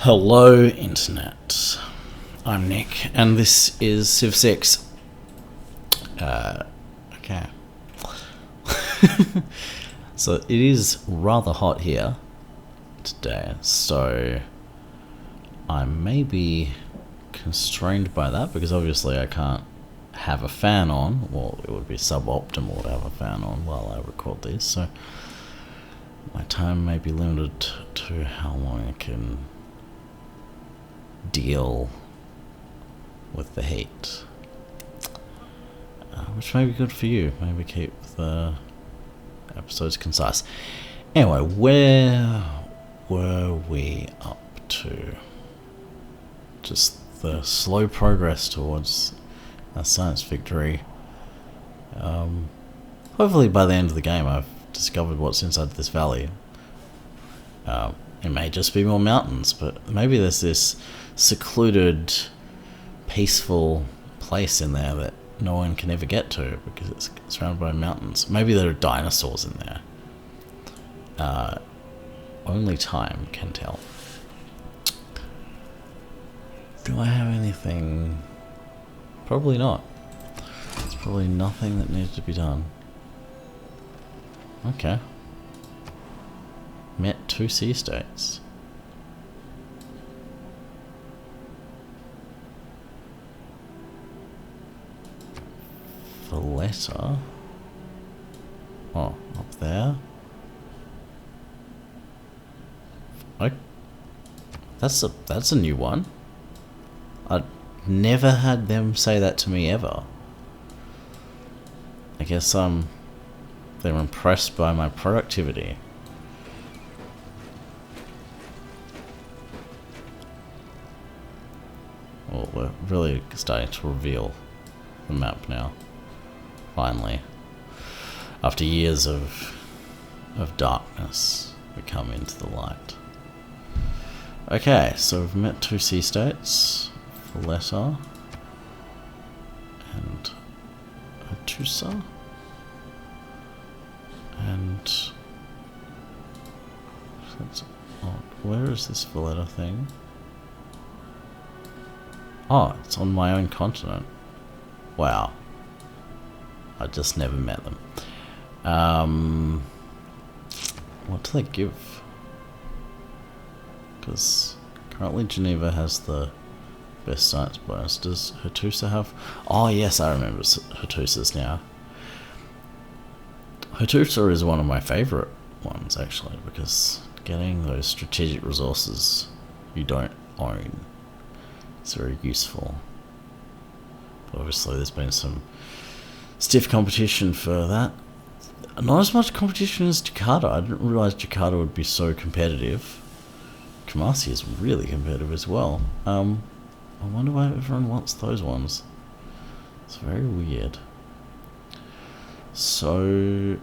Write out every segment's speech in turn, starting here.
Hello Internet, I'm Nick and this is Civ 6. Okay. So it is rather hot here today, so I may be constrained by that because obviously I can't have a fan on. Well, it would be suboptimal to have a fan on while I record these, so my time may be limited to how long I can deal with the heat, which may be good for you. Maybe keep the episodes concise. Anyway, where were we up to? Just the slow progress towards a science victory. Hopefully by the end of the game I've discovered what's inside this valley. It may just be more mountains, but maybe there's this secluded, peaceful place in there that no one can ever get to because it's surrounded by mountains. Maybe there are dinosaurs in there. Only time can tell. Do I have anything? Probably not. There's probably nothing that needs to be done. Okay. Met 2 sea states. Valletta. Oh, up there. That's a new one. I'd never had them say that to me ever. I guess they're impressed by my productivity. Well, we're really starting to reveal the map now. Finally. After years of darkness, we come into the light. Okay, so we've met 2 sea states. Valletta and Hattusa. And that's odd. Where is this Valletta thing? Oh, it's on my own continent. Wow. I just never met them. What do they give? Because currently Geneva has the best science bonus. Does Hattusa have? Oh yes, I remember Hattusa's now. Hattusa is one of my favourite ones actually, because getting those strategic resources you don't own is very useful. But obviously there's been some stiff competition for that. Not as much competition as Jakarta. I didn't realise Jakarta would be so competitive. Kumasi is really competitive as well. I wonder why everyone wants those ones. It's very weird. So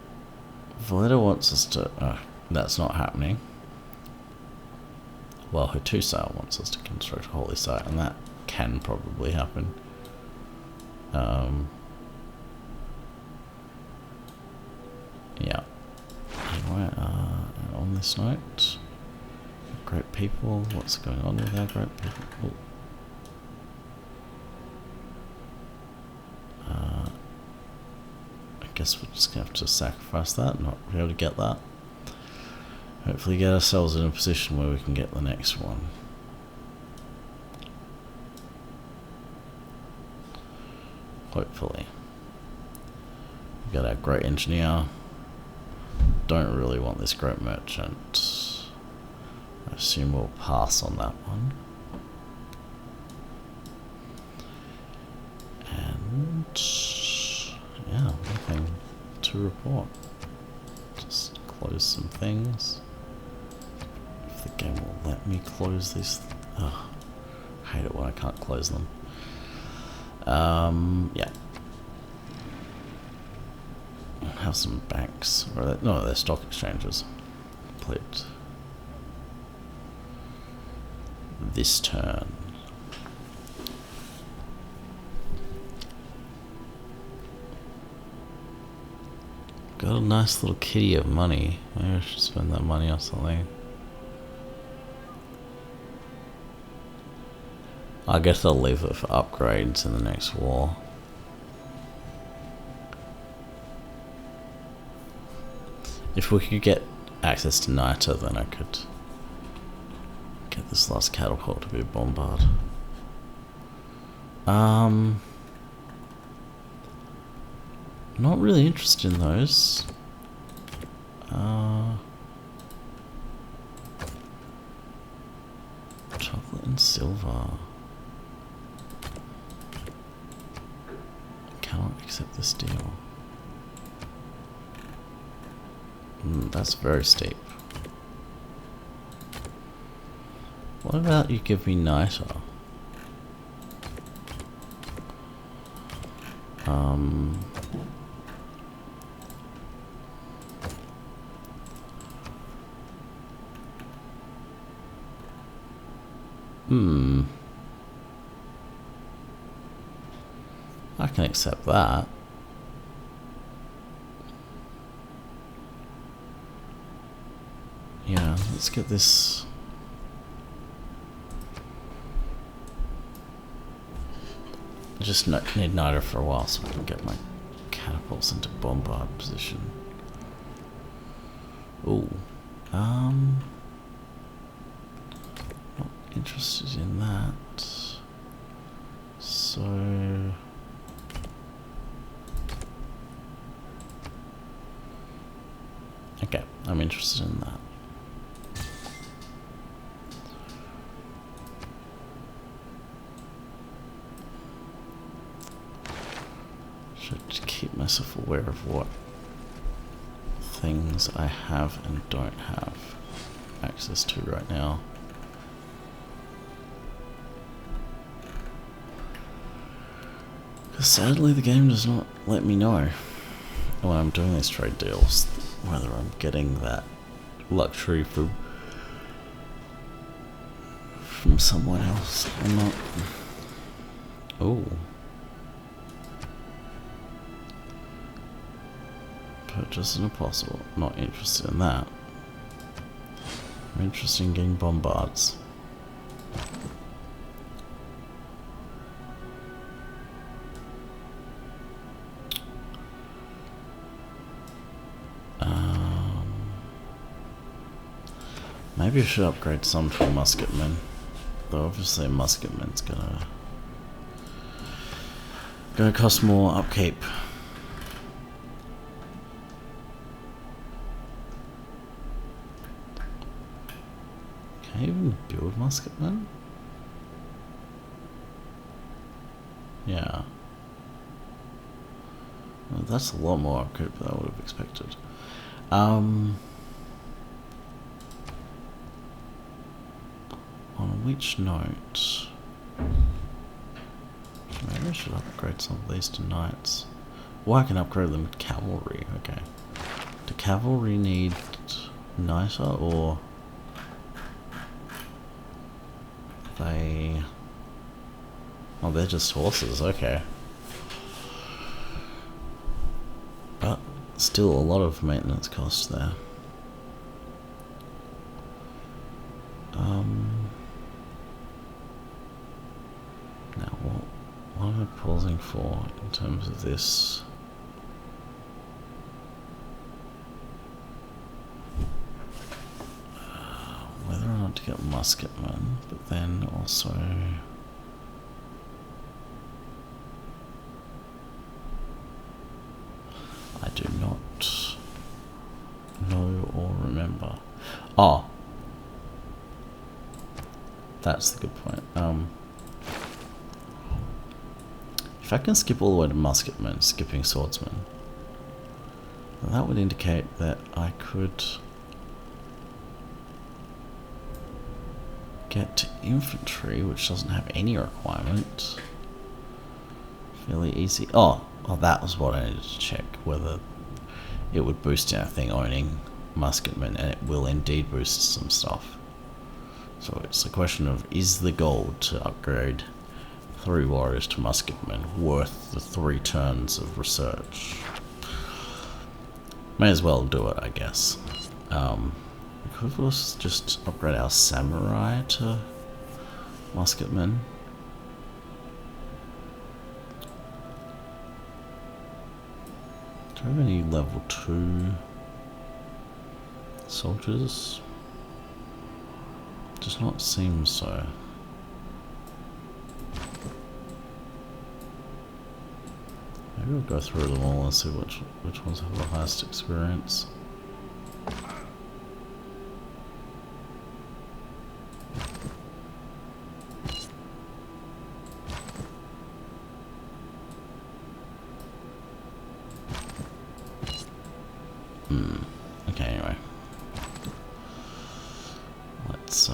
Valletta wants us to... that's not happening. Well, Hattusa wants us to construct a holy site, and that can probably happen. Yeah. Anyway, on this note, great people, what's going on with our great people? Ooh. I guess we're just going to have to sacrifice that, not be able to get that. Hopefully get ourselves in a position where we can get the next one. Hopefully. We've got our great engineer. Don't really want this great merchant. I assume we'll pass on that one. And yeah, nothing to report. Just close some things. If the game will let me close these. I hate it when I can't close them. Yeah. Have some banks, or no, they're stock exchanges. Complete this turn. Got a nice little kitty of money. Maybe I should spend that money on something. I guess I'll leave it for upgrades in the next war. If we could get access to niter, then I could get this last catapult to be a bombard. Not really interested in those. Chocolate and silver. Cannot accept this deal. That's very steep. What about you give me niter? I can accept that. Yeah, let's get this. I just need niter for a while so I can get my catapults into bombard position. Ooh. Not interested in that. So okay, I'm interested in that. Should keep myself aware of what things I have and don't have access to right now. Because sadly the game does not let me know when I'm doing these trade deals whether I'm getting that luxury from someone else or not. Oh. Purchase an apostle. Not interested in that. I'm interested in getting bombards. Maybe I should upgrade some to a musketman. Though obviously a musketman's gonna cost more upkeep. Can I even build musketmen? Yeah. Well, that's a lot more upkeep than I would have expected. On which note? Maybe I should upgrade some of these to knights. Or I can upgrade them to cavalry, okay. Do cavalry need niter or they... Oh, they're just horses, okay. But still a lot of maintenance costs there. Now what am I pausing for in terms of this? Whether or not to get musketmen, but then also I do not know or remember. Oh, that's the good point. If I can skip all the way to musketmen, skipping swordsmen, then that would indicate that I could get to infantry, which doesn't have any requirement. Fairly easy. Oh, that was what I needed to check, whether it would boost anything owning musketmen, and it will indeed boost some stuff. So it's a question of, is the goal to upgrade 3 warriors to musketmen worth the 3 turns of research? May as well do it, I guess. We could just upgrade our samurai to musketmen. Do I have any level 2 soldiers? Does not seem so. Maybe we'll go through them all and see which ones have the highest experience. Okay, anyway. Let's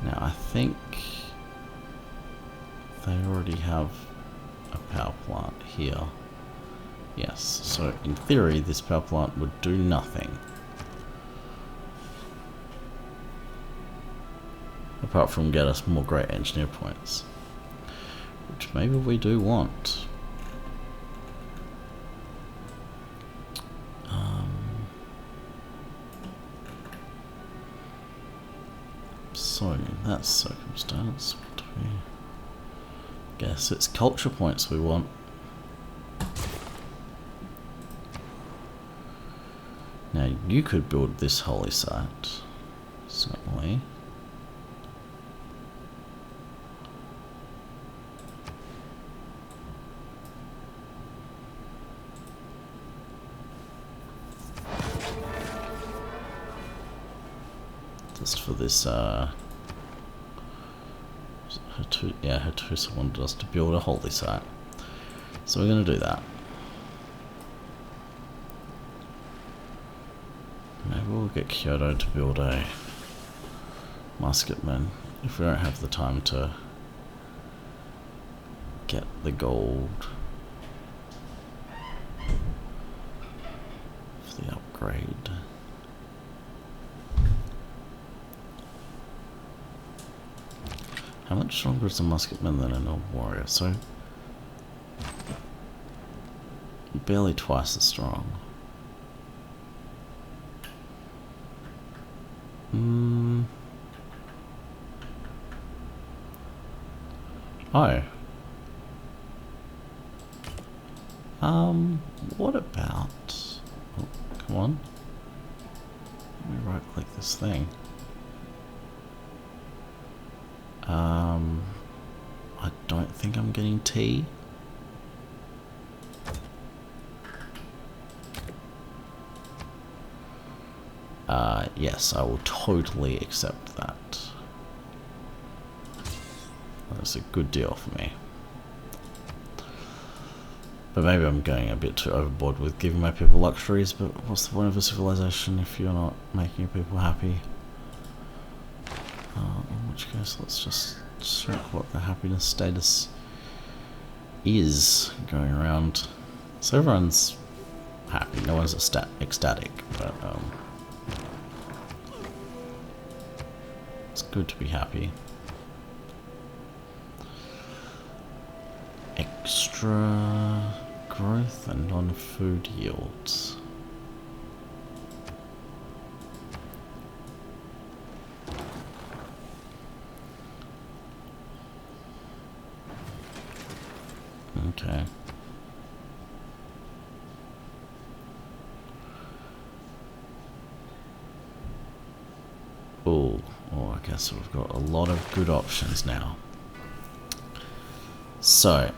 now I think they already have a power plant here. Yes, so in theory this power plant would do nothing. Apart from get us more great engineer points. Which maybe we do want. So in that circumstance, what do we guess? It's culture points we want. Now you could build this holy site, certainly. Just for this, Hattusa wanted us to build a holy site. So we're going to do that. Maybe we'll get Kyoto to build a musketman if we don't have the time to get the gold for the upgrade. How much stronger is a musketman than a normal warrior? So barely twice as strong. Oh. What about... Oh, come on. Let me right click this thing. I don't think I'm getting tea. Yes, I will totally accept that. That's a good deal for me. But maybe I'm going a bit too overboard with giving my people luxuries, but what's the point of a civilization if you're not making your people happy? In which case, let's just check what the happiness status is going around. So everyone's happy, no one's ecstatic, but it's good to be happy. Extra growth and non-food yields. Okay. Oh, I guess we've got a lot of good options now. So,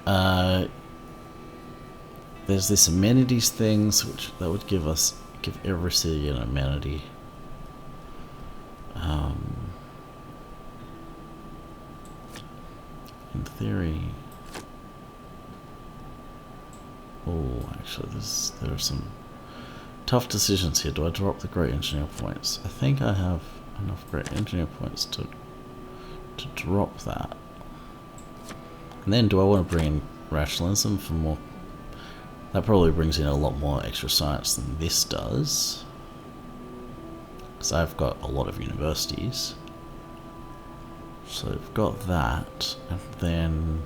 there's this amenities things that would give every city an amenity. In theory. Oh, actually, there are some tough decisions here. Do I drop the great engineer points? I think I have enough great engineer points to drop that. And then, do I want to bring in rationalism for more? That probably brings in a lot more extra science than this does, because I've got a lot of universities. So we've got that, and then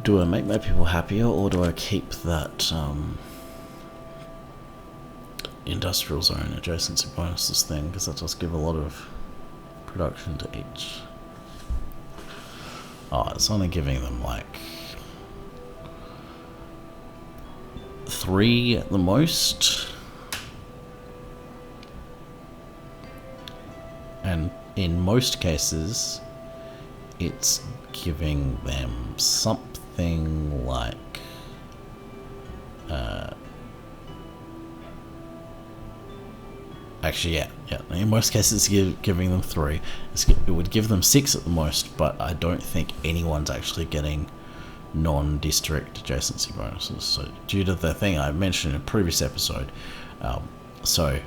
do I make my people happier, or do I keep that industrial zone adjacency bonuses thing, because that does give a lot of production to each. Oh, it's only giving them like 3 at the most. And in most cases, it's giving them something like actually, yeah. In most cases, it's giving them 3. It would give them 6 at the most, but I don't think anyone's actually getting non-district adjacency bonuses. So, due to the thing I mentioned in a previous episode, so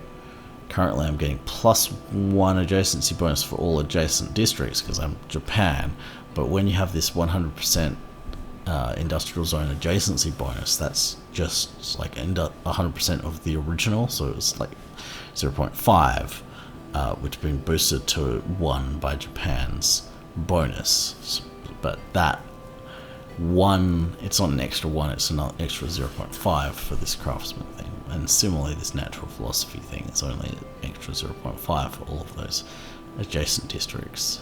currently I'm getting +1 adjacency bonus for all adjacent districts because I'm Japan. But when you have this 100% industrial zone adjacency bonus, that's just like 100% of the original. So it's like 0.5, which has been boosted to 1 by Japan's bonus. But that 1, it's not an extra 1, it's an extra 0.5 for this craftsman thing. And similarly, this natural philosophy thing is only an extra 0.5 for all of those adjacent districts,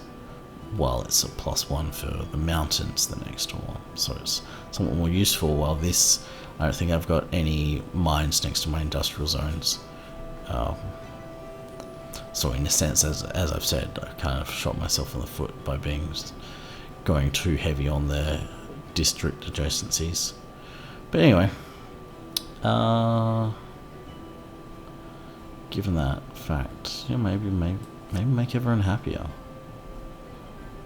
while it's a +1 for the mountains, the next one. So it's somewhat more useful, while this, I don't think I've got any mines next to my industrial zones. So in a sense, as I've said, I kind of shot myself in the foot by going too heavy on the district adjacencies. But anyway, given that fact, maybe make everyone happier.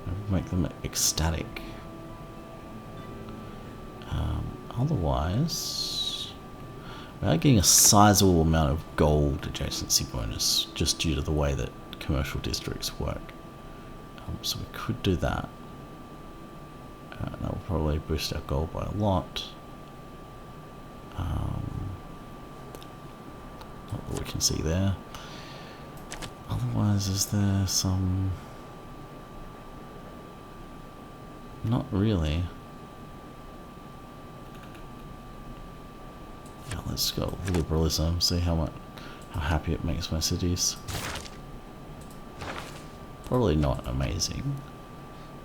Maybe make them ecstatic. Otherwise, we are getting a sizable amount of gold adjacency bonus just due to the way that commercial districts work. So we could do that. That will probably boost our gold by a lot. Not that we can see there. Otherwise, is there some... Not really. Yeah, let's go liberalism, see how happy it makes my cities. Probably not amazing.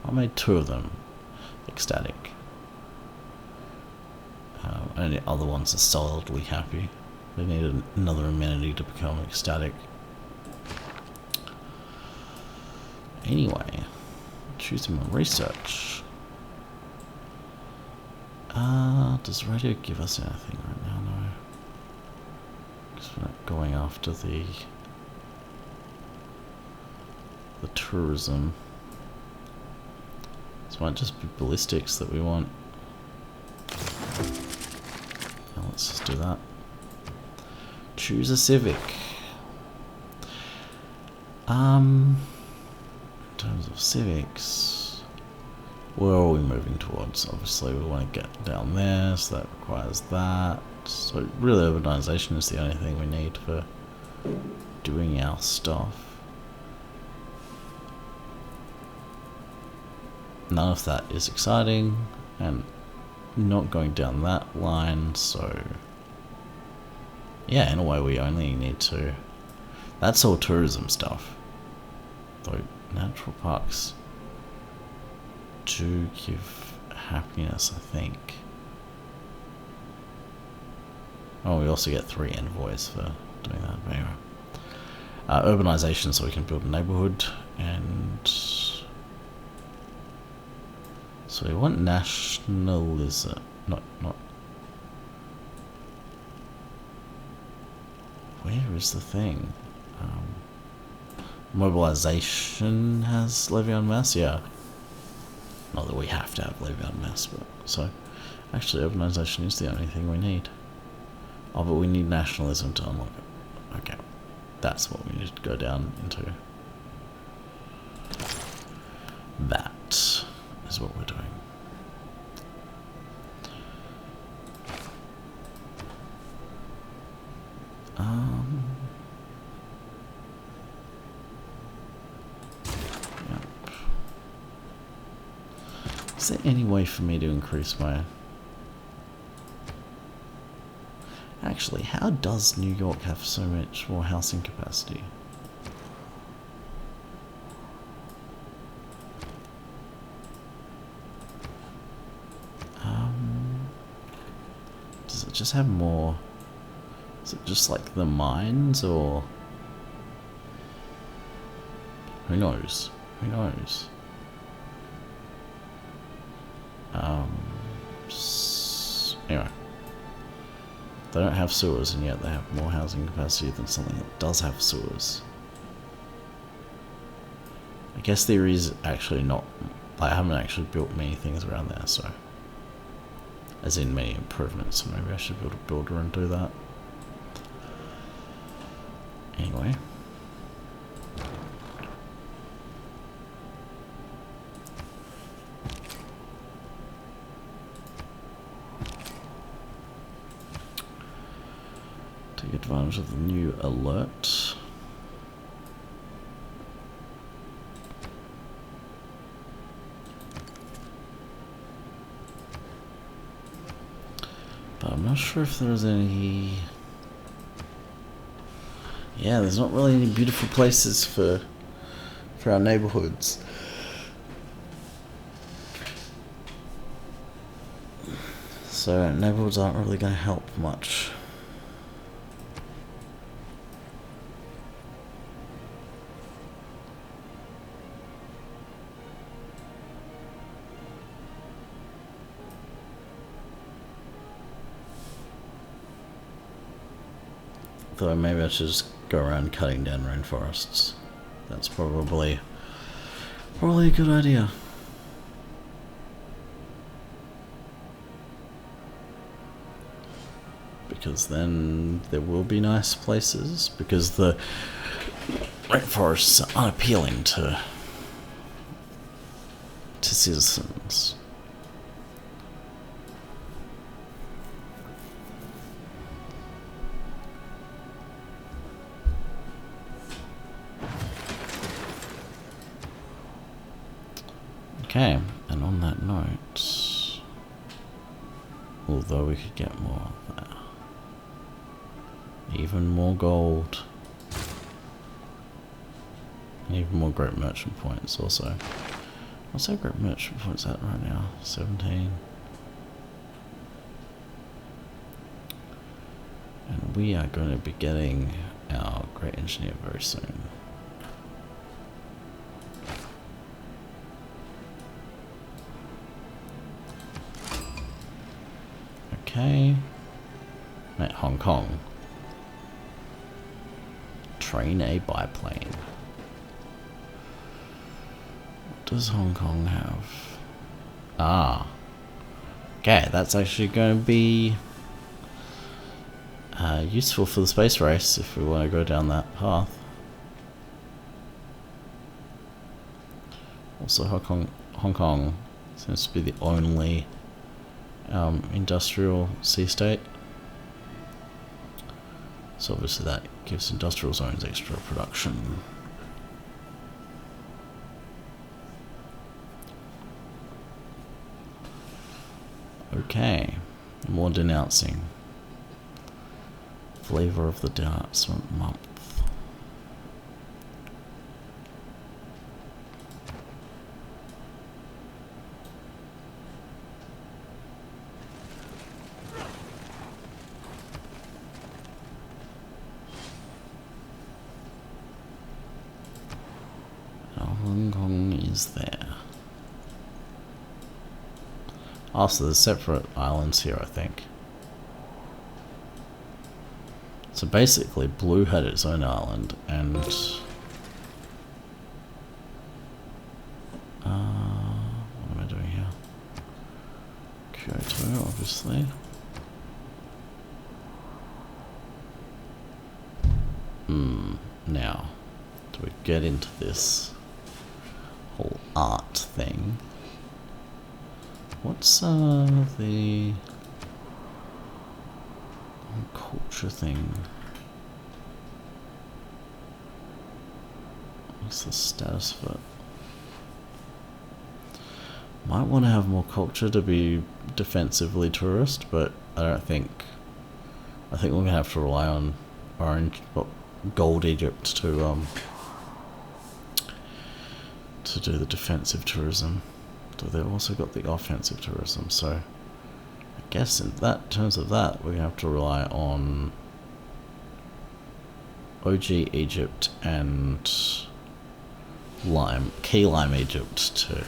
I made 2 of them ecstatic. And the other ones are solidly happy. They need another amenity to become ecstatic. Anyway, choosing my research. Does radio give us anything right now? No. Because we're not going after the tourism. This might just be ballistics that we want. Now let's just do that. Choose a civic. In terms of civics, where are we moving towards? Obviously we want to get down there, so that requires that. So really urbanization is the only thing we need for doing our stuff. None of that is exciting, and not going down that line, so yeah, in a way we only need to... That's all tourism stuff. Though natural parks do give happiness, I think. Oh, we also get 3 envoys for doing that, but anyway. Urbanization, so we can build a neighborhood, and... So we want nationalism, not... Where is the thing? Mobilization has levy on mass, yeah. Not that we have to have levy on mass, but... So, actually urbanization is the only thing we need. Oh, but we need nationalism to unlock it. Okay. That's what we need to go down into. That is what we're doing. Is there any way for me to increase my... Actually, how does New York have so much more housing capacity? Does it just have more... Is it just like the mines, or... Who knows? Who knows? Anyway. They don't have sewers, and yet they have more housing capacity than something that does have sewers. I guess there is actually not... I haven't actually built many things around there, so... As in many improvements, so maybe I should build a builder and do that. Anyway. Take advantage of the new alert. But I'm not sure if there's any... Yeah, there's not really any beautiful places for our neighborhoods. So neighborhoods aren't really going to help much. Though maybe I should just go around cutting down rainforests. That's probably a good idea. Because then there will be nice places, because the rainforests are unappealing to citizens. Okay, and on that note, although we could get more of that, even more gold, and even more great merchant points also. What's our great merchant points at right now? 17. And we are going to be getting our great engineer very soon. Okay. At Hong Kong. Train a biplane. What does Hong Kong have? Ah. Okay, that's actually going to be useful for the space race if we want to go down that path. Also, Hong Kong seems to be the only industrial sea state. So obviously that gives industrial zones extra production. Okay, more denouncing. Flavor of the denouncement month. Hong Kong is there. Also, there's separate islands here, I think. So basically, Blue had its own island, and what am I doing here? Kyoto, obviously. Now, do we get into this whole art thing? What's the culture thing? What's the status of it? Might want to have more culture to be defensively tourist, but I don't think. I think we're gonna have to rely on gold Egypt to do the defensive tourism. So they've also got the offensive tourism. So I guess in terms of that, we're gonna have to rely on OG Egypt and Key Lime Egypt to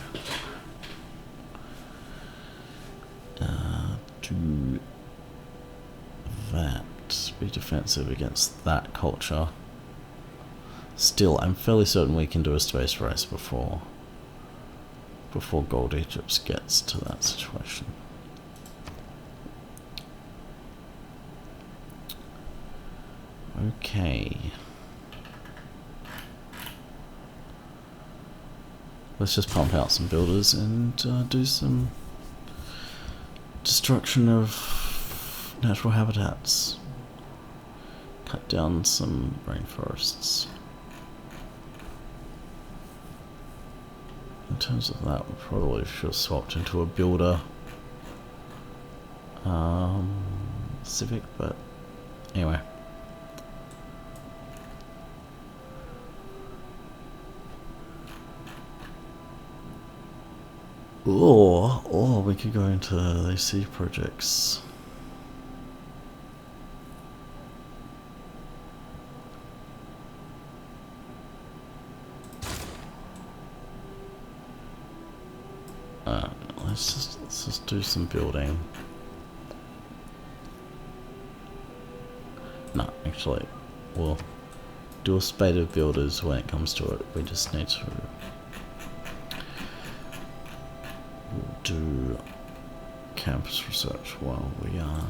do that. Be defensive against that culture. Still, I'm fairly certain we can do a space race before Gold Egypt gets to that situation. Okay. Let's just pump out some builders and do some destruction of natural habitats. Cut down some rainforests. In terms of that, we probably should have swapped into a builder civic, but anyway. Or we could go into these sea projects. Let's just do some building. No, actually, we'll do a spate of builders when it comes to it. We just need to do campus research while we are.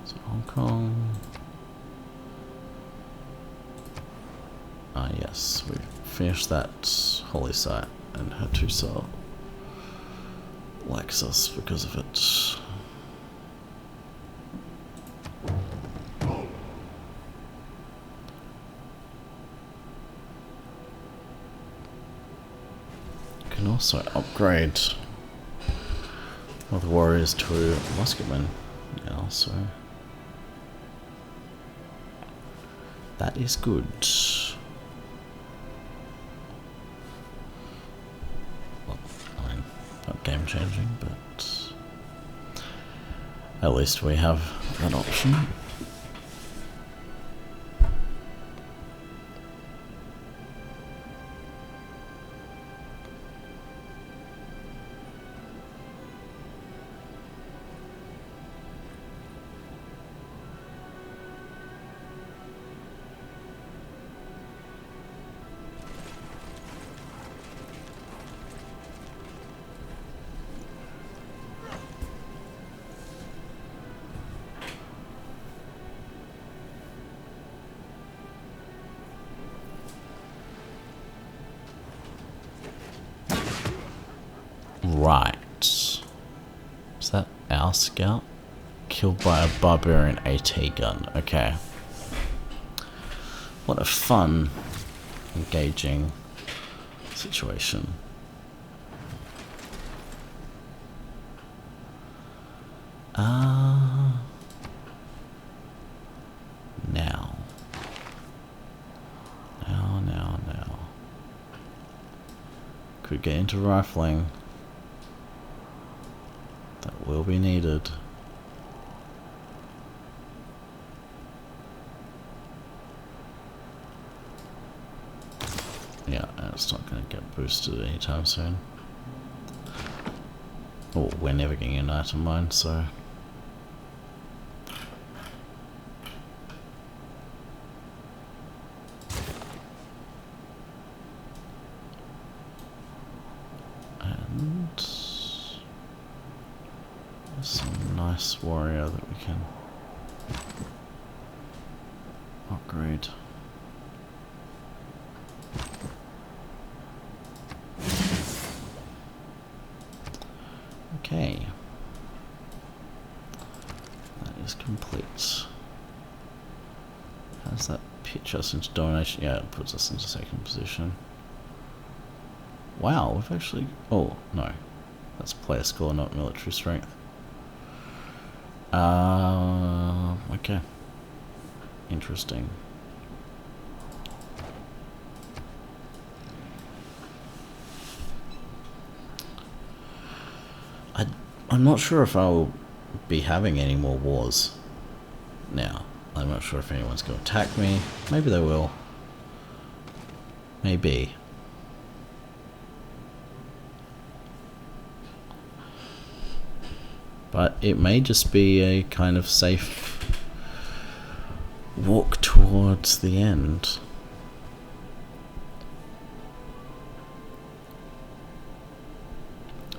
So Hong Kong. Ah yes, we finished that holy site, and Hattusa likes us because of it. Can also upgrade all the warriors to musketmen now, so that is good. Well, I mean, not game changing, but at least we have that option. Right. Is that our scout? Killed by a barbarian AT gun. Okay. What a fun, engaging situation. Now. Could get into rifling. That will be needed. Yeah, it's not going to get boosted anytime soon. Oh, we're never getting an item mine, so... some nice warrior that we can upgrade. Okay. That is complete. How does that pitch us into domination? Yeah, it puts us into second position. Wow, we've actually... Oh, no. That's player score, not military strength. Okay. Interesting. I'm not sure if I'll be having any more wars now. I'm not sure if anyone's going to attack me. Maybe they will. Maybe. But it may just be a kind of safe walk towards the end.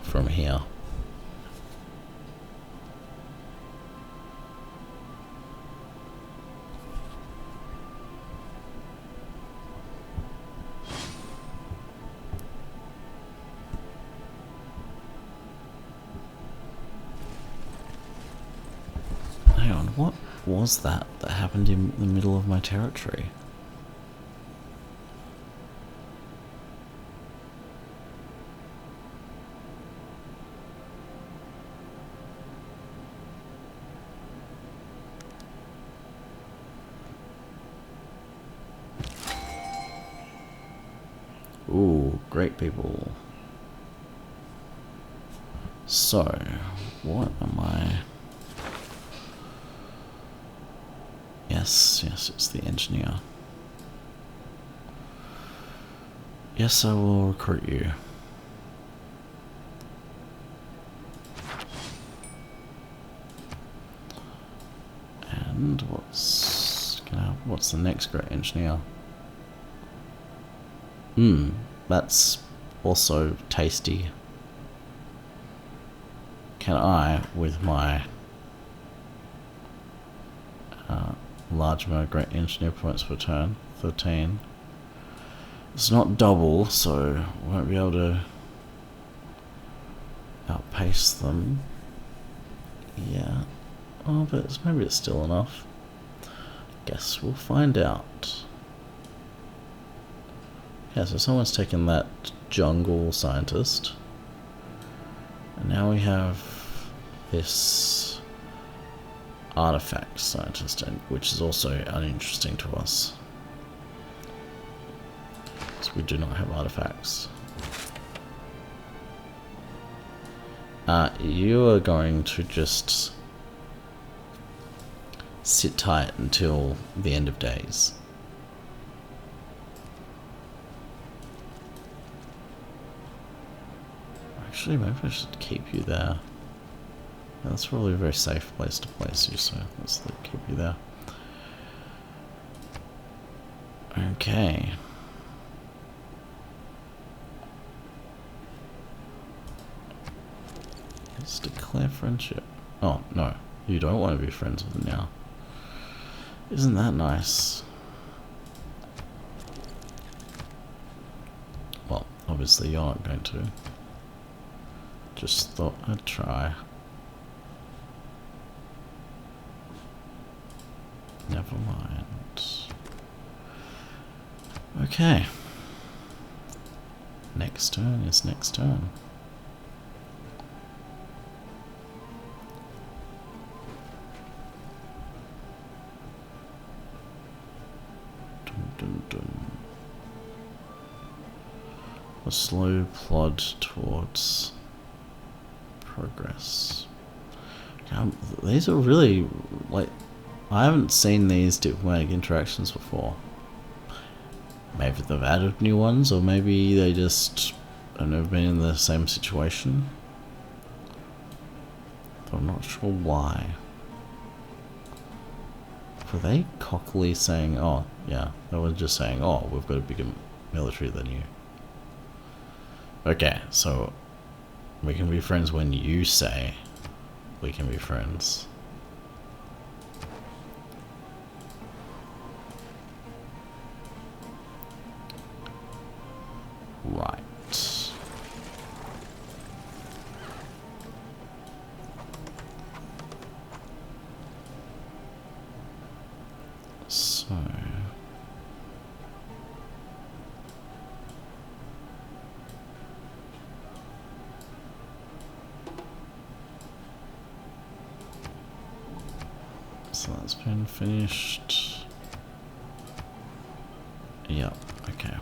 From here. Hang on, what was that happened in the middle of my territory? Ooh, great people. So, what am I... Yes, it's the engineer. Yes, I will recruit you. And what's the next great engineer? That's also tasty. Can I, with my large amount of great engineer points per turn, 13. It's not double, so I won't be able to outpace them. Yeah. Oh, but maybe it's still enough. Guess we'll find out. Yeah, so someone's taken that jungle scientist. And now we have this artifact scientist, which is also uninteresting to us. So we do not have artifacts. You are going to just sit tight until the end of days. Actually, maybe I should keep you there. Yeah, that's probably a very safe place to place you, so let's keep you there. Okay. Let's declare friendship. Oh, no. You don't want to be friends with them now. Isn't that nice? Well, obviously you're not going to. Just thought I'd try. Never mind. Okay. Next turn is next turn. Dun, dun, dun. A slow plod towards progress. These are really, like, I haven't seen these diplomatic interactions before. Maybe they've added new ones, or maybe they just have never been in the same situation. But I'm not sure why. Were they cockily saying, oh, yeah, they were just saying, oh, we've got a bigger military than you. Okay, so we can be friends when you say we can be friends. Right. So... So that's been finished. Yep, okay.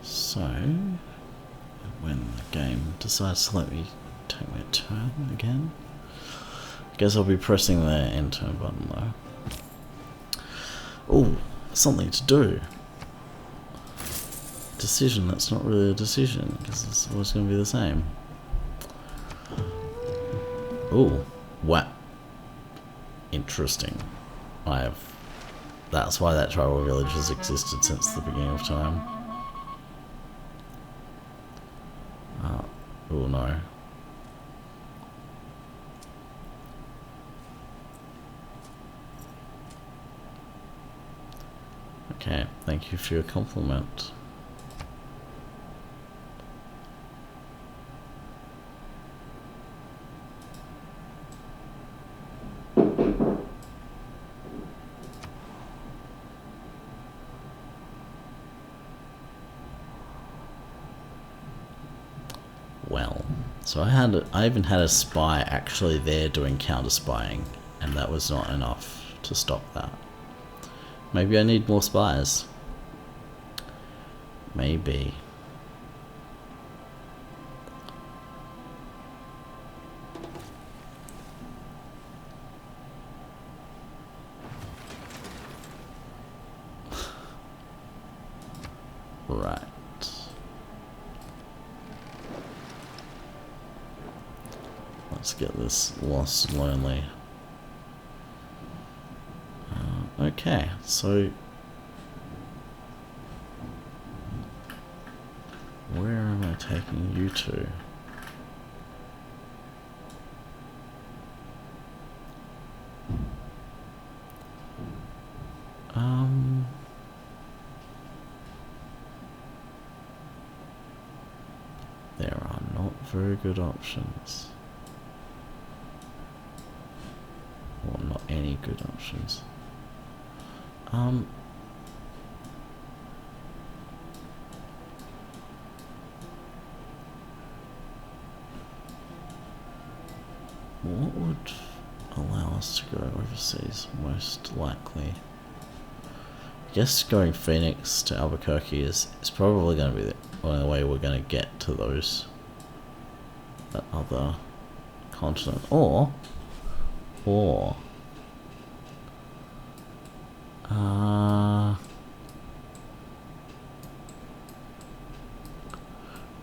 So, when the game decides to let me take my turn again, I guess I'll be pressing the end turn button though. Oh, something to do. Decision that's not really a decision, because it's always going to be the same. Oh, what? Interesting. That's why that tribal village has existed since the beginning of time. Oh no. Okay, thank you for your compliment. Well, so I even had a spy actually there doing counter spying, and that was not enough to stop that. Maybe I need more spies. Maybe. Right. Let's get this Lost Lonely. Okay, so where am I taking you to? There are not very good options. Well, not any good options. What would allow us to go overseas most likely? I guess going Phoenix to Albuquerque is probably going to be the only way we're going to get to that other continent. Or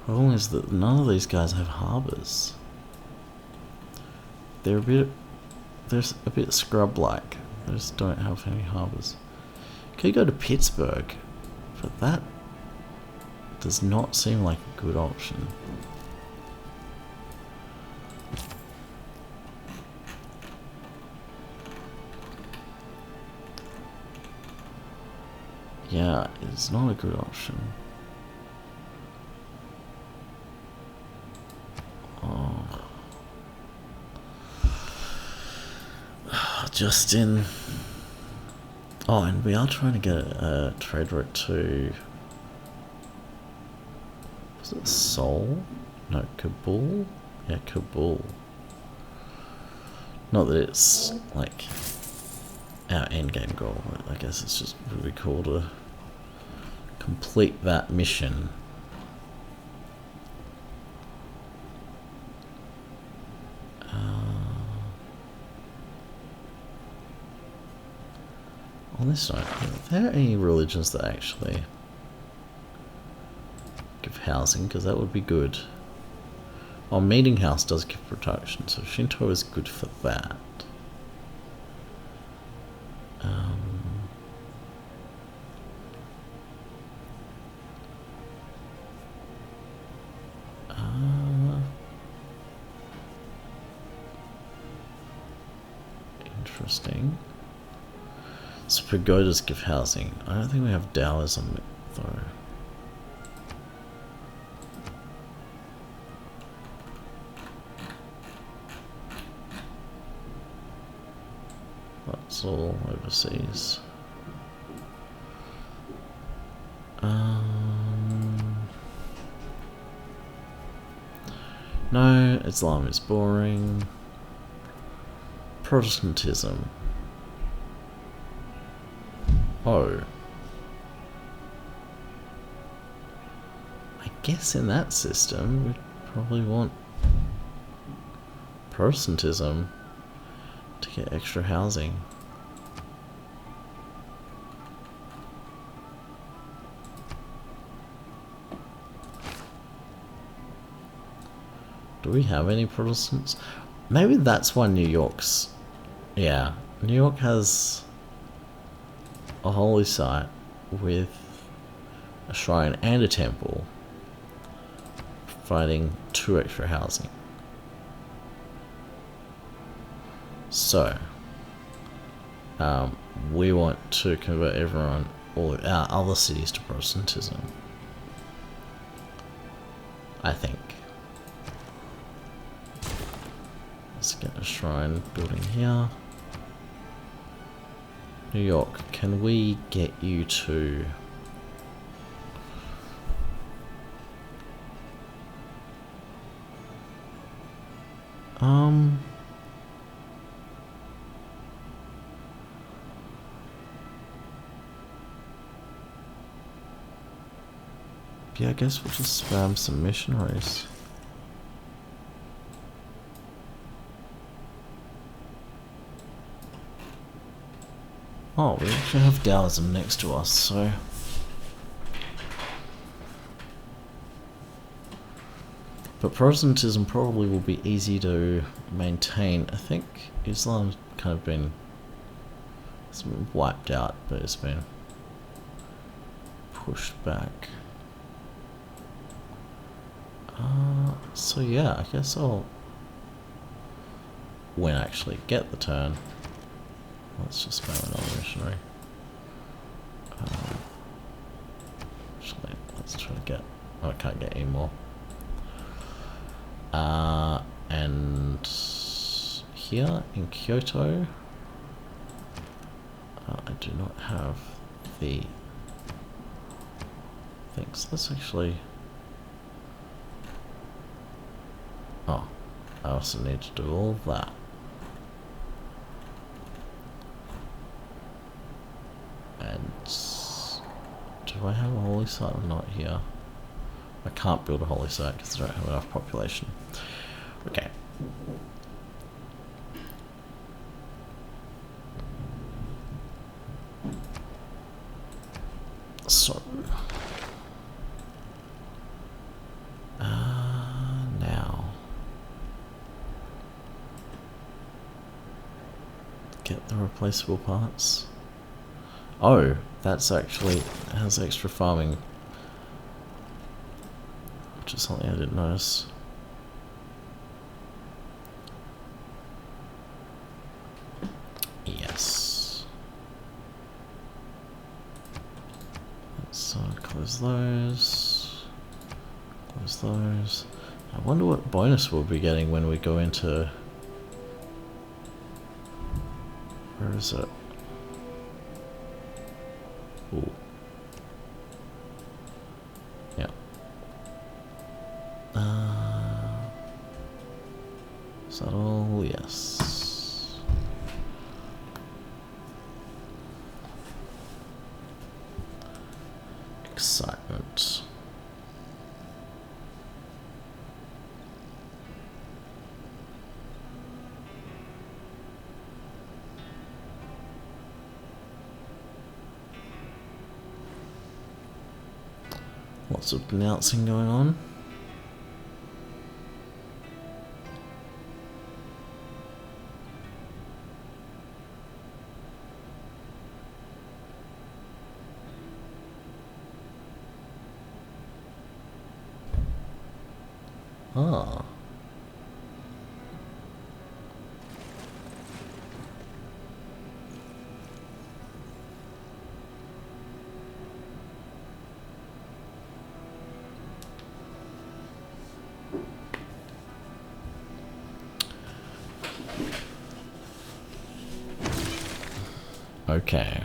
problem is that none of these guys have harbors. They're a bit scrub-like. They just don't have any harbors. Could go to Pittsburgh, but that does not seem like a good option. Yeah, it's not a good option. Justin. Oh, and we are trying to get a trade route to... Was it Seoul? No, Kabul? Yeah, Kabul. Not that it's, like, our endgame goal, but I guess it's just really cool to complete that mission. On this note, are there any religions that actually give housing? Because that would be good. Oh, Meeting House does give protection, so Shinto is good for that. Interesting. So pagodas give housing. I don't think we have Taoism though. That's all overseas. No, Islam is boring. Protestantism. Oh. I guess in that system we'd probably want Protestantism to get extra housing. Do we have any Protestants? Maybe that's why New York's... Yeah, New York has a holy site with a shrine and a temple, providing 2 extra housing. So, we want to convert everyone, all our other cities, to Protestantism. I think. Let's get a shrine building here. New York, can we get you to... Yeah, I guess we'll just spam some missionaries. Oh, we actually have Taoism next to us, so... But Protestantism probably will be easy to maintain. I think Islam's kind of been... It's been wiped out, but it's been pushed back. So yeah, I guess I'll... When I actually get the turn... Let's just spam another missionary. Actually, let's try to get... Oh, I can't get any more. And... Here, in Kyoto... I do not have the... things. Let's actually... Oh, I also need to do all of that. And do I have a holy site or not here? I can't build a holy site because I don't have enough population. Okay. So now get the replaceable parts. Oh, that's actually has extra farming, which is something I didn't notice. Yes. Let's close those. Close those. I wonder what bonus we'll be getting when we go into... Where is it? Ooh. Yeah. Subtle, yes. excitement. Lots of denouncing going on. Ah. Okay.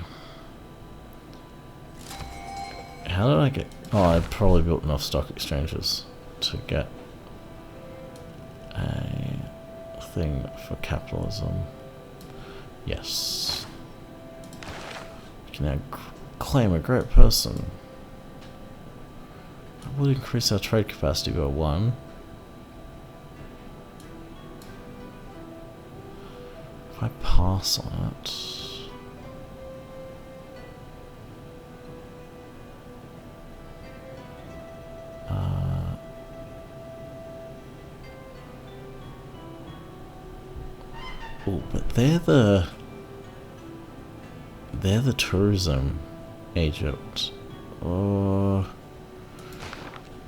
How did I get... Oh, I probably built enough stock exchanges to get a thing for capitalism. Yes. We can now claim a great person. That would increase our trade capacity by 1. If I pass on it... Oh, but they're the tourism agent. Oh,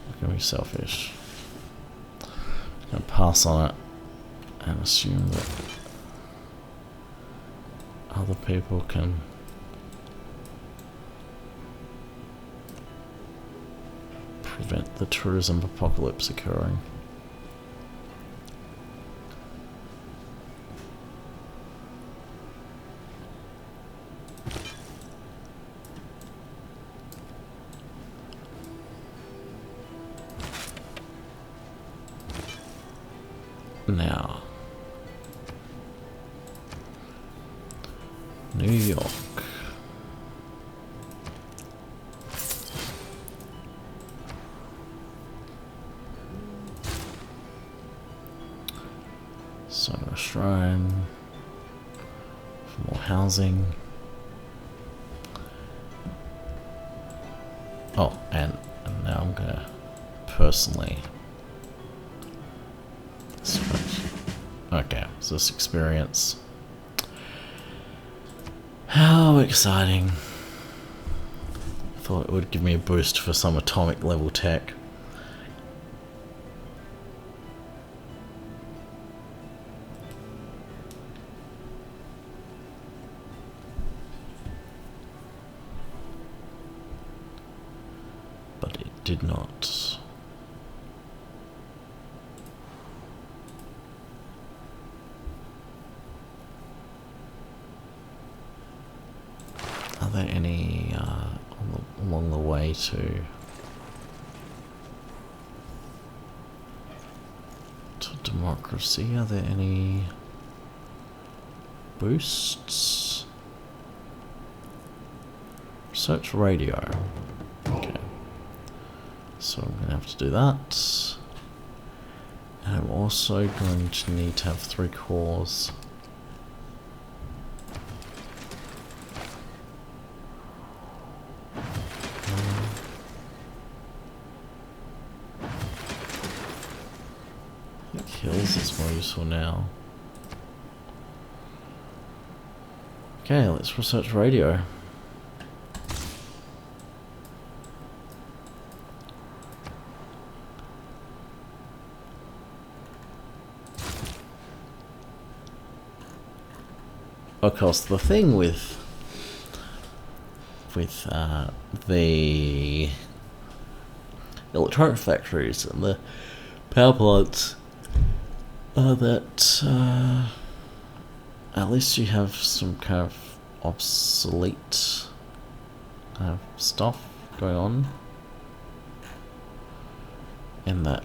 look at me selfish. I'm gonna pass on it and assume that other people can prevent the tourism apocalypse occurring. Now, New York. So a shrine for more housing. Oh, and now I'm gonna personally switch. Okay, so this experience. How exciting. Thought it would give me a boost for some atomic level tech. But it did not. Are there any along the way to democracy? Are there any boosts? Search radio. Okay. So I'm gonna have to do that. And I'm also going to need to have 3 cores. Hills is more useful now. Okay, let's research radio. Of course, the thing with the electronic factories and the power plants that at least you have some kind of obsolete stuff going on, in that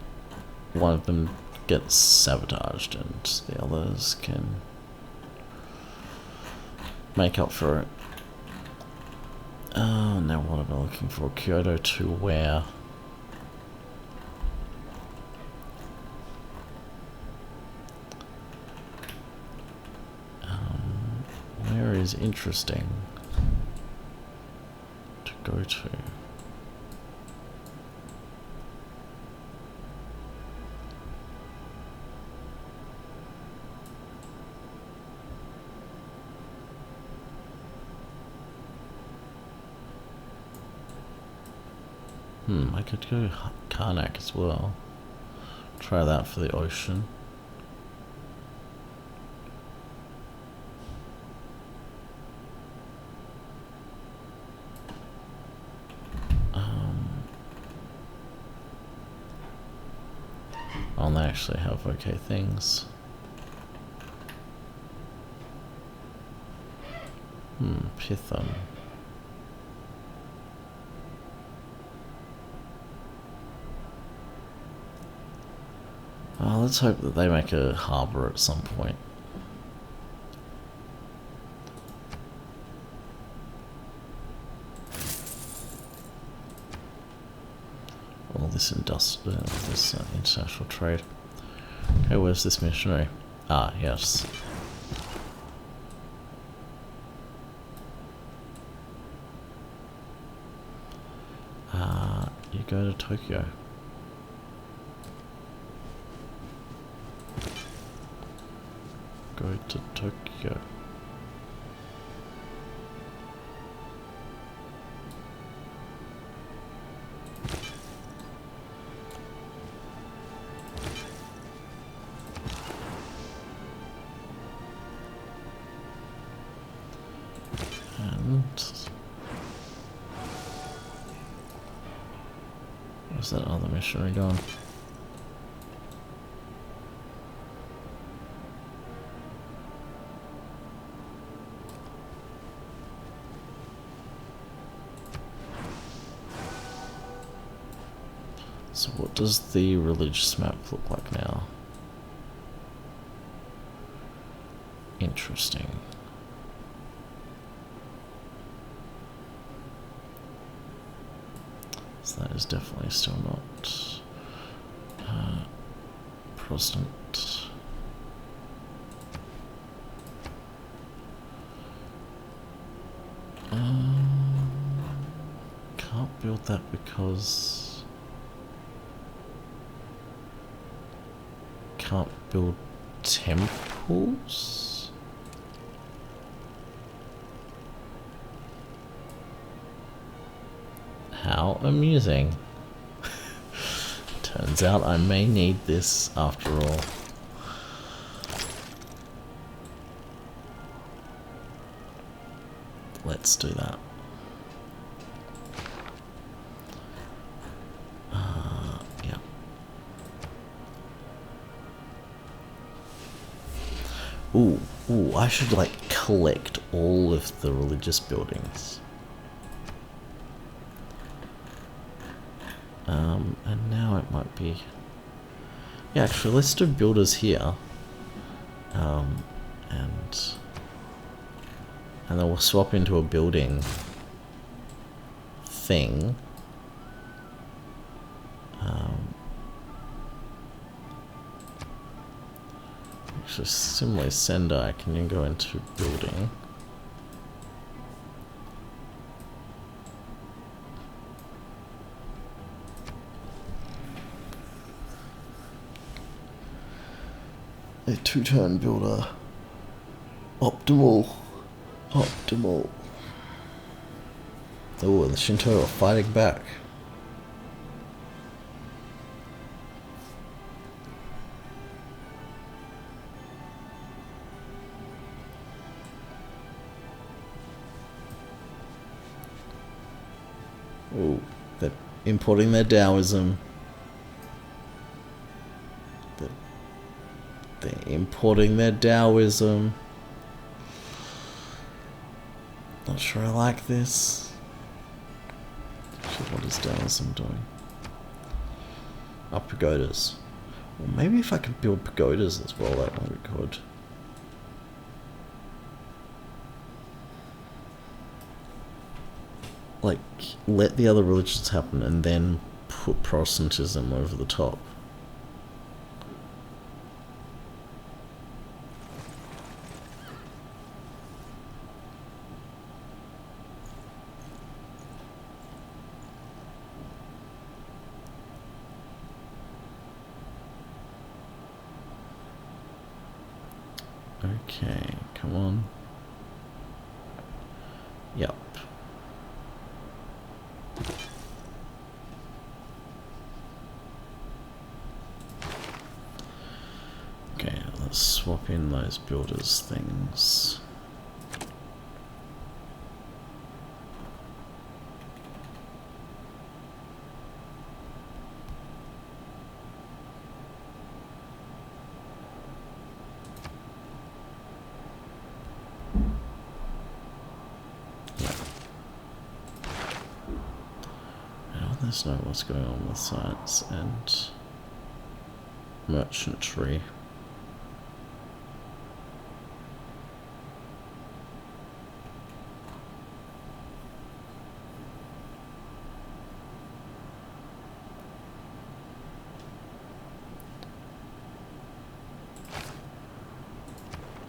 one of them gets sabotaged and the others can make up for it. Oh Now what am I looking for? Kyoto to where? Where is interesting to go to? I could go Karnak as well. Try that for the ocean. They actually have okay things. Pitham. Let's hope that they make a harbour at some point. All this international trade. Okay, where's this missionary? Ah, yes. You go to Tokyo. Go to Tokyo. Where's that other missionary gone? So what does the religious map look like now? Interesting. So that is definitely still not Protestant. Can't build that because can't build temples. How amusing. Turns out I may need this after all. Let's do that. Yeah. Ooh, I should like collect all of the religious buildings. And now it might be... Yeah, actually, let's do builders here. And then we'll swap into a building thing. Actually, similarly, Sendai, can you go into building? A two-turn builder. Optimal. Optimal. Oh, the Shinto are fighting back. Oh, they're importing their Taoism. They're importing their Taoism. Not sure I like this. Actually, what is Taoism doing? Pagodas. Well, maybe if I could build pagodas as well, that might be good. like, let the other religions happen and then put Protestantism over the top. Okay, come on. Yep. Okay, let's swap in those builders things. Let's know what's going on with science and merchantry.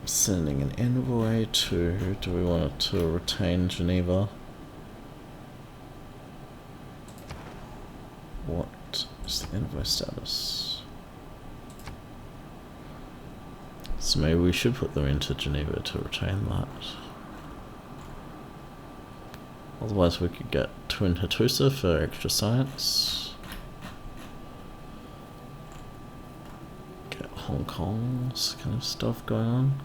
Sending an envoy to, do we want it to retain Geneva? What is the envoy status? So maybe we should put them into Geneva to retain that. Otherwise we could get Twin Hattusa for extra science. Get Hong Kong's kind of stuff going on.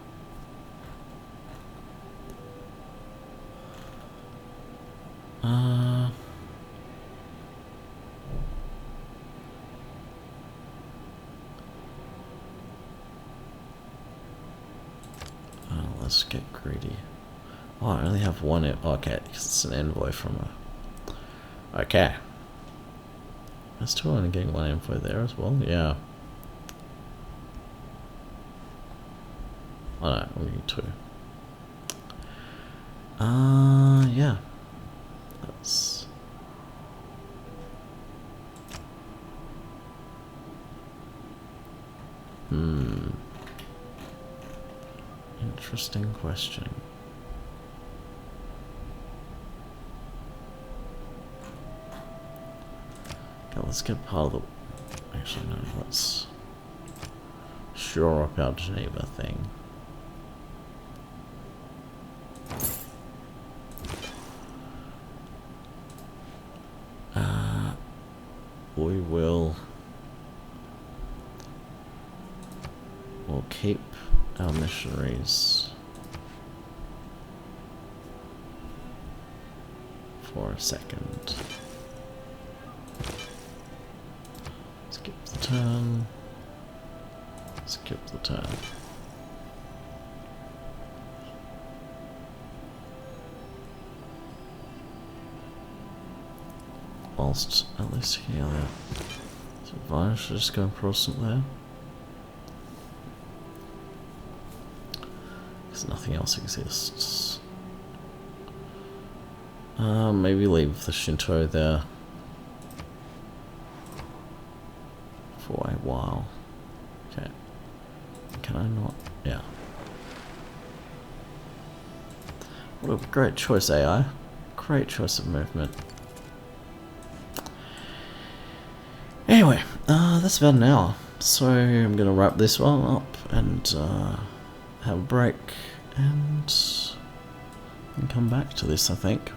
Let's get greedy. Oh, I only have one. Okay, because it's an envoy from a. Okay. I'm still only getting one envoy there as well. Yeah. Oh no, we need two. Yeah. That's. Interesting question. Okay, let's get part of the. Actually, no, let's shore up our Geneva thing. We will. We'll keep our missionaries for a second. Skip the turn. Skip the turn. Whilst at least here, so Vine should just go Protestant there. Because nothing else exists. Maybe leave the Shinto there for a while. Okay. Can I not? Yeah. What a great choice, AI. Great choice of movement. Anyway, that's about an hour. So I'm gonna wrap this one up and have a break and come back to this, I think.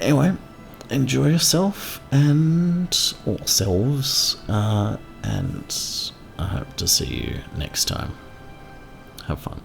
Anyway, enjoy yourself and yourselves, and I hope to see you next time. Have fun.